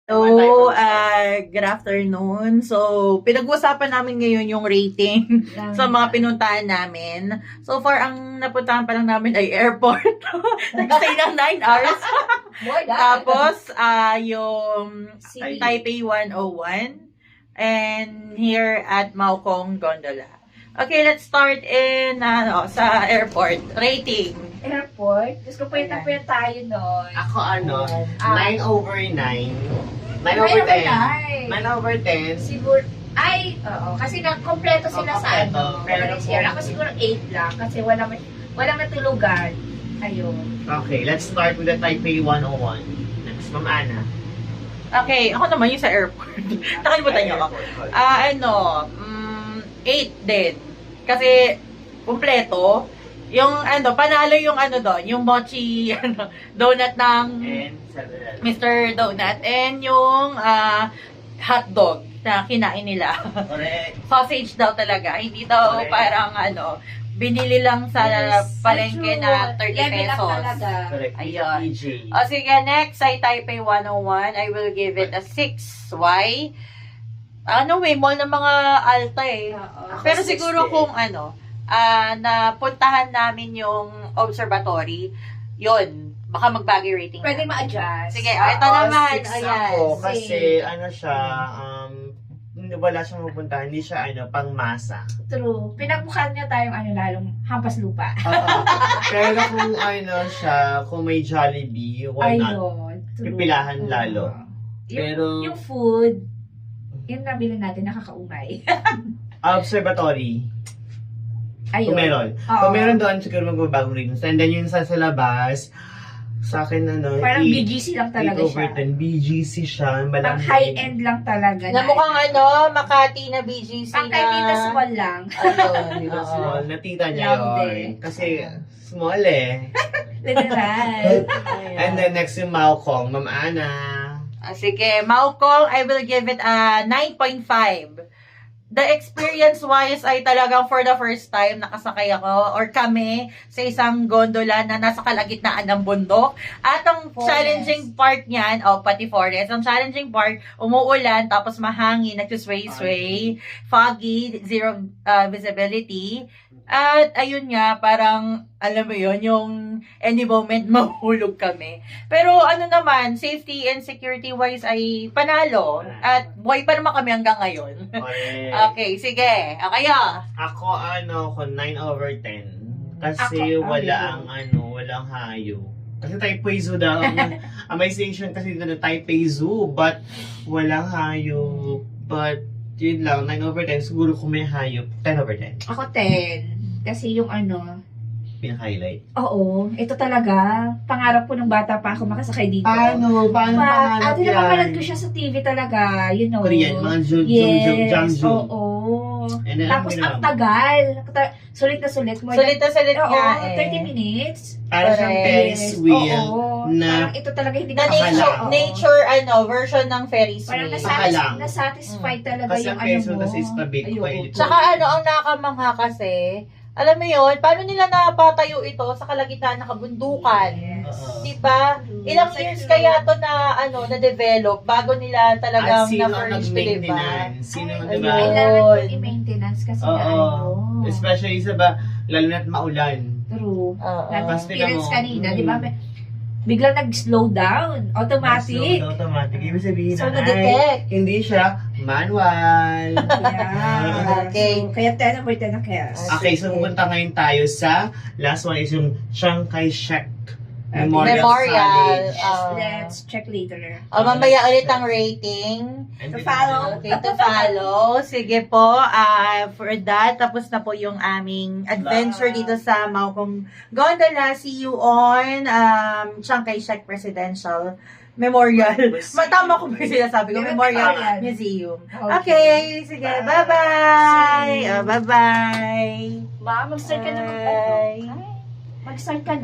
So, good afternoon. So, pinag-uusapan namin ngayon yung rating sa mga pinuntahan namin. So far, ang napuntahan pa lang namin ay airport. Nag-stay ng 9 hours. Tapos, yung Taipei 101. And here at Maokong Gondola. Okay, let's start in sa airport. Rating. Airport? Diyos ko, pwede tayo nun. Ako 9/9. 9/10. 9/10. Siguro, oo. Kasi kompleto sila sa Pero Ako siguro 8 lang. Kasi walang natulugan. Ayun. Okay, let's start with the Taipei 101. Next, Ma'am Ana. Okay, ako naman yung sa airport. Nakalimutan niyo ako. 8 din. Kasi, kumpleto. Yung panalo yung doon, yung mochi donut ng And Mr. Donut and yung hotdog na kinain nila. correct. Sausage daw talaga. Hindi daw Correct. parang binili lang sa palengke na 30 pesos. Correct. Ayun. EJ. O sige, next ay Taipei 101. I will give it a 6. Why? Mall ng mga alta eh. Oo. Pero Ako, siguro 60. kung napuntahan namin yung observatory, yun, baka magbagay rating. Pwede ma-adjust. Sige, ito naman. 6 Ayan. ako kasi siya, wala siyang mapuntahan. Hindi siya pangmasa. True. Pinagmukhaan niya tayong lalong hampas lupa. Pero kung siya, kung may Jollibee, why not? Ayun. True. Pipilahan lalo. Yung, Pero- yung food, yun nabili natin, nakakaumay. Observatory. Ayun. Kung meron. Oo. Kung meron doon, siguro magbabagong ratings. And then yung sa labas, sa akin Parang BGC lang talaga 8/10. BGC siya. Pang Malang high-end lang talaga. Na mukhang Makati na BGC Pang na. kay Tita Small lang. Ayun. Dito oo. small. Natita niya Loved yun. it. Kasi small eh. Literal. Ayan. And then next yung Maokong. Ma'am Ana. Sige, Maokong, I will give it a 9.5. The experience-wise ay talagang for the first time nakasakay ako or kami sa isang gondola na nasa kalagitnaan ng bundok. At ang Forest. challenging part niyan, pati forest, ang challenging part, umuulan, tapos mahangin, nagsusway-sway, foggy, zero visibility. At ayun nga, parang, alam mo yun, yung any moment mahulog kami. Pero naman, safety and security-wise ay panalo. At buhay pa naman kami hanggang ngayon. Correct. Okay, sige. Kayo. Ako ko 9/10. Kasi Ako, walang hayo. Kasi Taipei Zoo daw. Ang may station kasi dito na Taipei Zoo, but walang hayo. But yun lang, 9/10. Siguro kung may hayo, 10/10. Ako 10. Kasi yung Pin-highlight. oo, ito talaga, pangarap ko nung bata pa ako makasakay dito. Paano pangarap yan? Napapanood ko siya sa TV talaga, you know. Korean, mga Yes, Jung. oo. And then, Tapos ano ang tagal. Sulit na sulit. Sulit na sulit Oo, nga eh. 30 minutes. Para siyang Ferris wheel Oo. na Parang ito talaga hindi Na ko Akala. nature, version ng Ferris Parang wheel. Akalang. nasatisfied talaga kasi yung ang peso mo. na sa istabit ko Ayun. ay Tsaka ang nakamangha kasi, alam mo yun, paano nila napatayo ito sa kalagitnaan ng kabundukan? Yes. Diba? Ilang years kaya to na-develop bago nila at talagang sino ang na-furnish to, diba? nag-maintenance? Sino, Ay, diba? Kailangan Ayun. ko i-maintenance kasi Oo. Especially lalo na't maulan. True. Oo. Na-experience Basta mo, kanina, di ba? Biglang nag-slow down. Automatic. Automatic. Ibig sabihin So, na, na-detect. hindi siya manual. Yeah. Okay. So, kaya 10 over 10 na chaos. Okay, so pupunta ngayon tayo sa last one is yung Chiang Kai-shek Memorial Memorial. College. Let's check later. Mamaya ulit ang rating. And To follow. Okay, to follow. Sige po, for that, tapos na po yung aming adventure dito sa Maokong Gondola. See you on Chiang Kai-shek Presidential Memorial. Matama ko ba yung sinasabi ko? Memorial Museum. Okay, sige. Bye-bye. Bye-bye. Ma, mag-start ka na. Bye. Mag-start ka na.